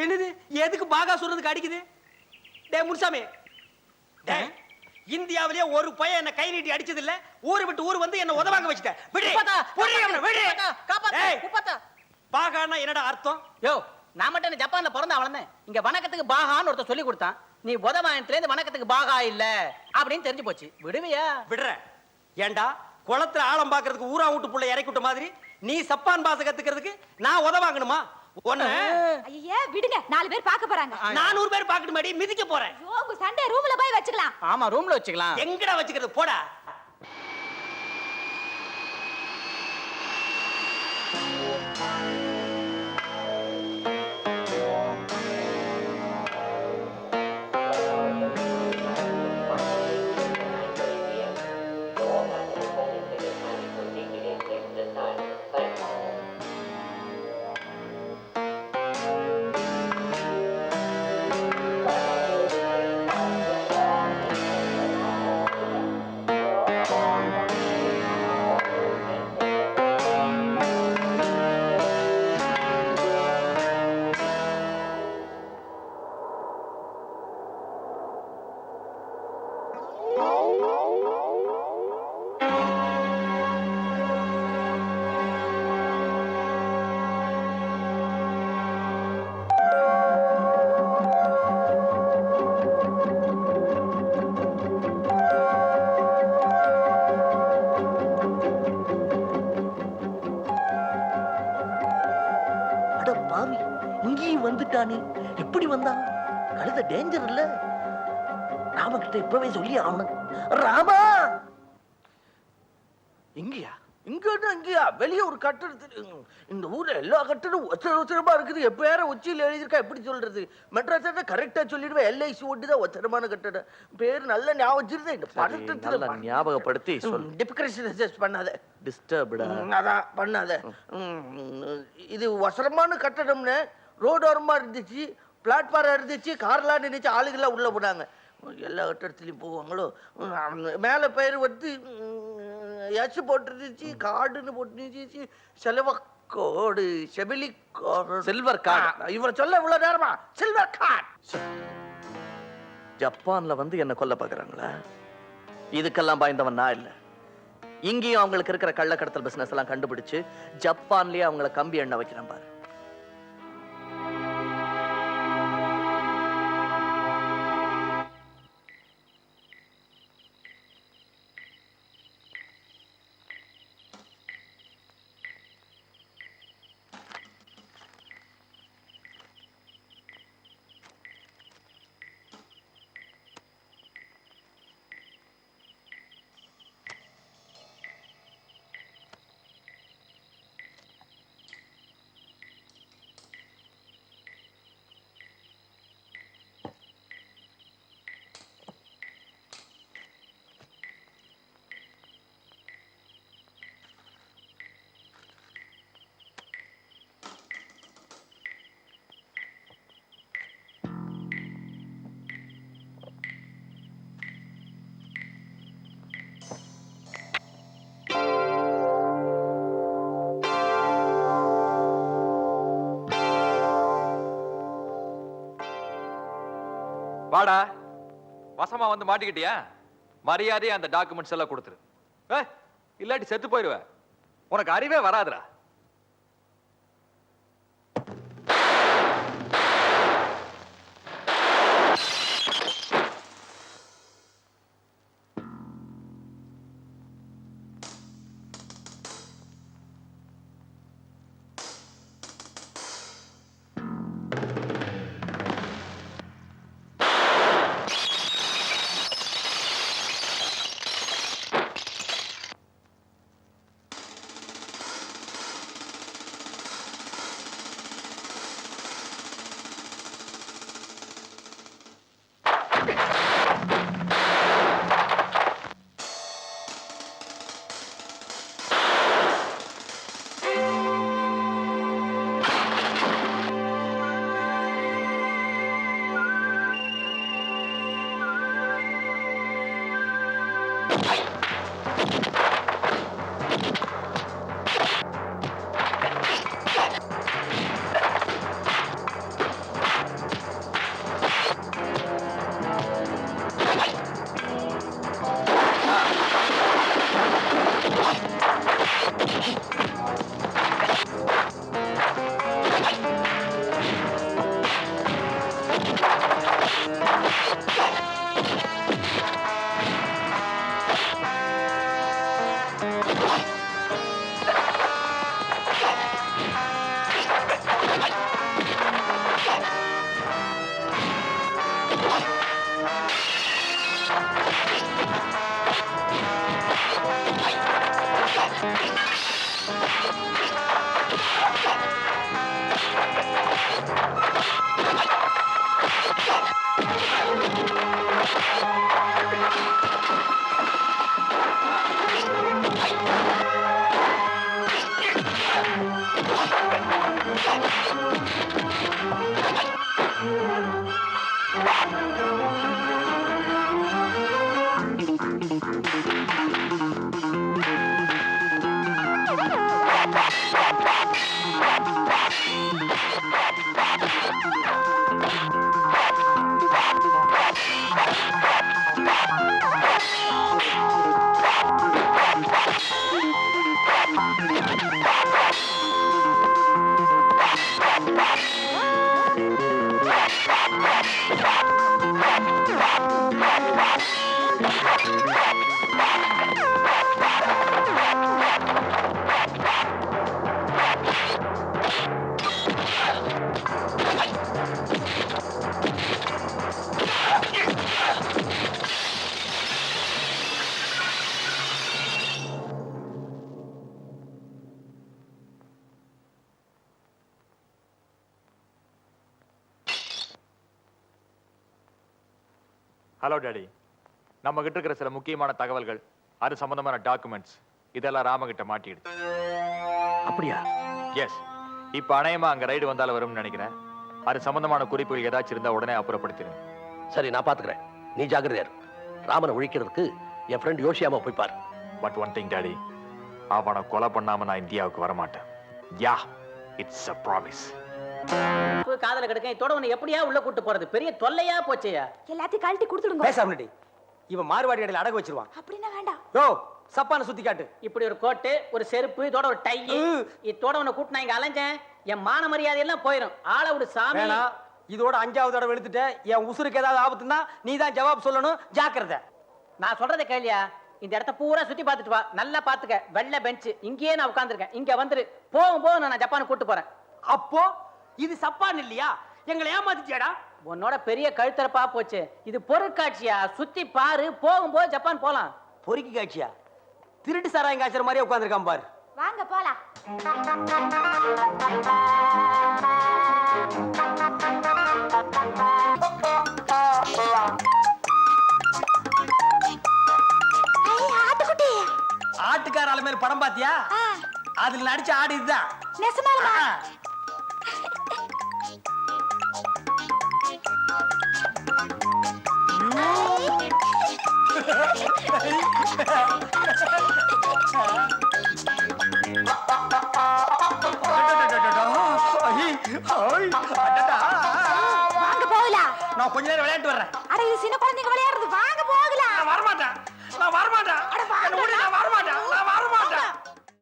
என்னது? எதுக்கு பாகா சொல்றதுக்கு அடிக்குது? டே முனுசாமி, இந்தியாவிலேயே ஒரு பையன் என்ன கை நீட்டி அடிச்சது இல்ல. ஊரு விட்டு ஊர் வந்து என்ன உதவாங்க வச்சுட்ட. பாகான்னா என்னடா அர்த்தம்? யோ, நான் மட்டும் ஜப்பான்ல பிறந்த வளர்ந்தேன். இங்க வணக்கத்துக்கு பாகான்னு ஒருத்தர் சொல்லி கொடுத்தான். நீ உதவாயத்துல இருந்து வணக்கத்துக்கு பாகா இல்ல அப்படின்னு தெரிஞ்சு போச்சு. விடுவியா? விடுற. ஏண்டா குளத்துல ஆழம் பாக்குறதுக்கு ஊரா வீட்டு புள்ள இறக்கி விட்ட மாதிரி நீ சப்பான் பாச கத்துக்கிறதுக்கு நான் உதவாங்கணுமா? ஐயே விடுங்க, 4 பேர் பார்க்க போறாங்க. 400 பேர் பார்க்கணும் மாடி மிதிக்க போறேன். உங்க சண்டே ரூம்ல போய் வச்சுக்கலாம். ஆமா, ரூம்ல வச்சுக்கலாம். எங்கடா வச்சுக்கிறது? போடா. வந்துட்டானே, எப்படி வந்தான்? கழுத டேஞ்சர் இல்ல? ராம கிட்ட இப்பவே சொல்லி ஆகணும். ராமா, இங்கயா? இங்கயா? வெளியே ஒரு கட்டடத்து. இந்த ஊர்ல எல்லா கட்டடும் ஒச்சரமா இருக்குது. எப்ப உச்சியில் எழுதியிருக்கா எப்படி சொல்றது? மெட்ராஸ் கரெக்டா சொல்லிடுவேன். LIC ஓட்டுதான் ஒச்சரமான கட்டடம். பேர் நல்ல ஞாபகம் வச்சிருந்தேன். இந்த படத்துல ஞாபகப்படுத்தி டிஸ்கரேஷன் பண்ணாத. டிஸ்டர்ப்டா அதான் பண்ணாத. இது ஒசரமான கட்டடம்னு ரோடோரமா இருந்துச்சு, பிளாட்ஃபார்ம் இருந்துச்சு, கார்லாம் நினைச்சு ஆளுகள்லாம் உள்ள போனாங்க. எல்லா கட்டடத்துலையும் போவாங்களோ. மேலே பேர் வந்து எச்சு போட்டுருந்துச்சு, காடுன்னு போட்டுருந்துச்சு, செலவக்கோடு, செபிலி சில்வர் கார்டு. இவரை சொல்ல இவ்வளவு நேரமா சில்வர் கார்டு. ஜப்பான்ல வந்து என்ன கொல்ல பாக்குறாங்களா? இதுக்கெல்லாம் பயந்தவன் நான் இல்ல. இங்கேயும் அவங்களுக்கு இருக்கிற கள்ளக்கடத்தல் பிசினஸ் எல்லாம் கண்டுபிடிச்சு ஜப்பான்லயே அவங்கள கம்பி எண்ணெய் வைக்கிறேன் பாரு. வாடா, வசமா வந்து மாட்டிக்கிட்டியா? மரியாதையா அந்த டாக்குமெண்ட்ஸ் எல்லாம் கொடுத்துரு. இல்லாட்டி செத்து போயிடுவ. உனக்கு அறிவே வராதுடா. ஹலோ டாடி, நம்ம கிட்ட இருக்கிற சில முக்கியமான தகவல்கள், அது சம்பந்தமான டாக்குமெண்ட்ஸ் இதெல்லாம் ராமகிட்ட மாட்டிடுது. அப்படியா? எஸ். இப்ப அநேகமா அங்க ரைடு வந்தாலும் வரும்னு நினைக்கிறேன். அது சம்பந்தமான குறிப்புகள் ஏதாச்சும் இருந்தா உடனே அப்புறப்படுத்திடுங்க. சரி, நான் பாத்துக்கிறேன். நீ ஜாக்கிரதையா இரு. ராமனை ஒழிக்கிறதுக்கு என் ஃப்ரெண்ட் யோசியாம போய் பாரு. பட் ஒன் திங் டாடி, அவனை கொலை பண்ணாம நான் இந்தியாவுக்கு வரமாட்டேன். யா, இட்ஸ் a promise. காதல கிடக்க இதோட உன்னை எப்படியா உள்ள கூட்டு போறது பெரிய தொல்லையா போச்சேயா. எல்லாத்தையும் கழட்டி கொடுத்துடுங்க. பேசாமடி, இவன் மார்வாடி கடையில அடகு வச்சிருவான். அப்படின்னா வேண்டாம். யோ, சப்பான சுத்தி காட்டு. இப்படி ஒரு கோட்டு, ஒரு செருப்பு, இதோட ஒரு டை, இதோட உன்னை கூட்டு நான் இங்க அலைஞ்சேன். என் மான மரியாதை எல்லாம் போயிடும். ஆள விடு சாமி. வேணா, இதோட 5வது தடவை எடுத்துட்ட. என் உசுருக்கு ஏதாவது ஆபத்துனா நீ தான் ஜவாப் சொல்லணும். ஜாக்கிரதை. நான் சொல்றதை கேளியா. இந்த இடத்த பூரா சுத்தி பார்த்துட்டு வா. நல்லா பாத்துக்க. வெள்ளை பெஞ்ச் இங்கேயே நான் உட்கார்ந்திருக்கேன். இங்க வந்துரு. போகும் நான் ஜப்பானுக்கு கூட்டு போறேன். அப்போ இது சப்பான் இல்லையா? எங்களை ஏமாத்திட்டியாடா? உன்னோட பெரிய கழுத்தரப்பா போச்சு. இது பொருட்காட்சியா. சுத்தி பாரு. போகும்போது ஜப்பான் போலாம். பொறுக்கி காட்சியா? திருட்டு சாராயம் காய்ச்சற மாதிரியே உட்கார்ந்திருக்கான் பாரு. வாங்க போலாம். ஆட்டுக்குட்டி. ஆட்டுக்கார ஆளு மேல படம் பாத்தியா? அதுல நடிச்ச ஆடு இதுதான். நெசமாலுமா? வாங்க போகலாம். நான் கொஞ்ச நேரம் விளையாட்டு வர்றேன். அட இது சின்ன